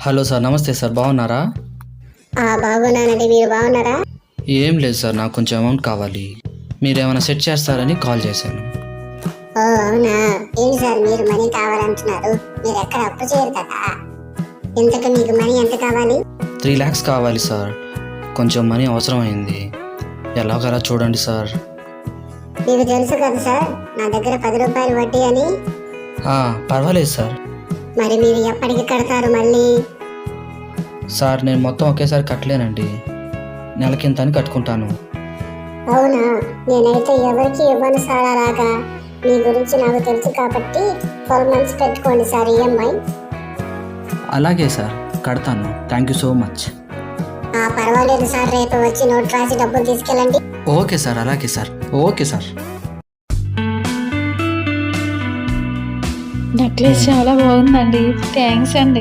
Hello sir, నమస్తే sir, బాగున్నారా? బాగున్నానండి. మీరు బాగున్నారా? ఏం లేదు సార్, నాకు కొంచెం అమౌంట్ కావాలి. మీరేమైనా సెట్ చేస్తారని కాల్ చేశాను. ఓ అవునా? ఏంటి సార్ మీరు మనీ కావాలంటున్నారు? మీరు ఎక్కడ అప్పు చేయరు కదా. ఇంతకు మీకు మనీ ఎంత కావాలి? 3 lakhs కావాలి సార్. కొంచెం మనీ అవసరమైంది. ఎలాగలా చూడండి సార్. మీకు తెలుసు కదా సార్, నా దగ్గర 10 రూపాయలు వడ్డీ అని. పర్వాలేదు సార్. మరి మీరు ఎప్పటికి కడతారు మళ్ళీ? సార్, నేను మొత్తం ఒకేసారి కట్టలేనండి. నెలకింత అని కట్టుకుంటాను. అవునా? నేనైతే ఎవరికి ఇవ్వను సార్ అలాగా. మీ గురించి నాకు తెలుసు కాబట్టి 12 months పెట్టుకోండి సార్ ఈఎంఐ. అలాగే సార్, కడతాను. Thank you so much. పర్వాలేదు సార్, రేపు వచ్చి నోట్ రాసి డబ్బులు తీసుకెళ్ళండి. ఓకే సార్, అలాగే సార్. Okay sir. నెక్లెస్ చాలా బాగుందండి. థ్యాంక్స్ అండి.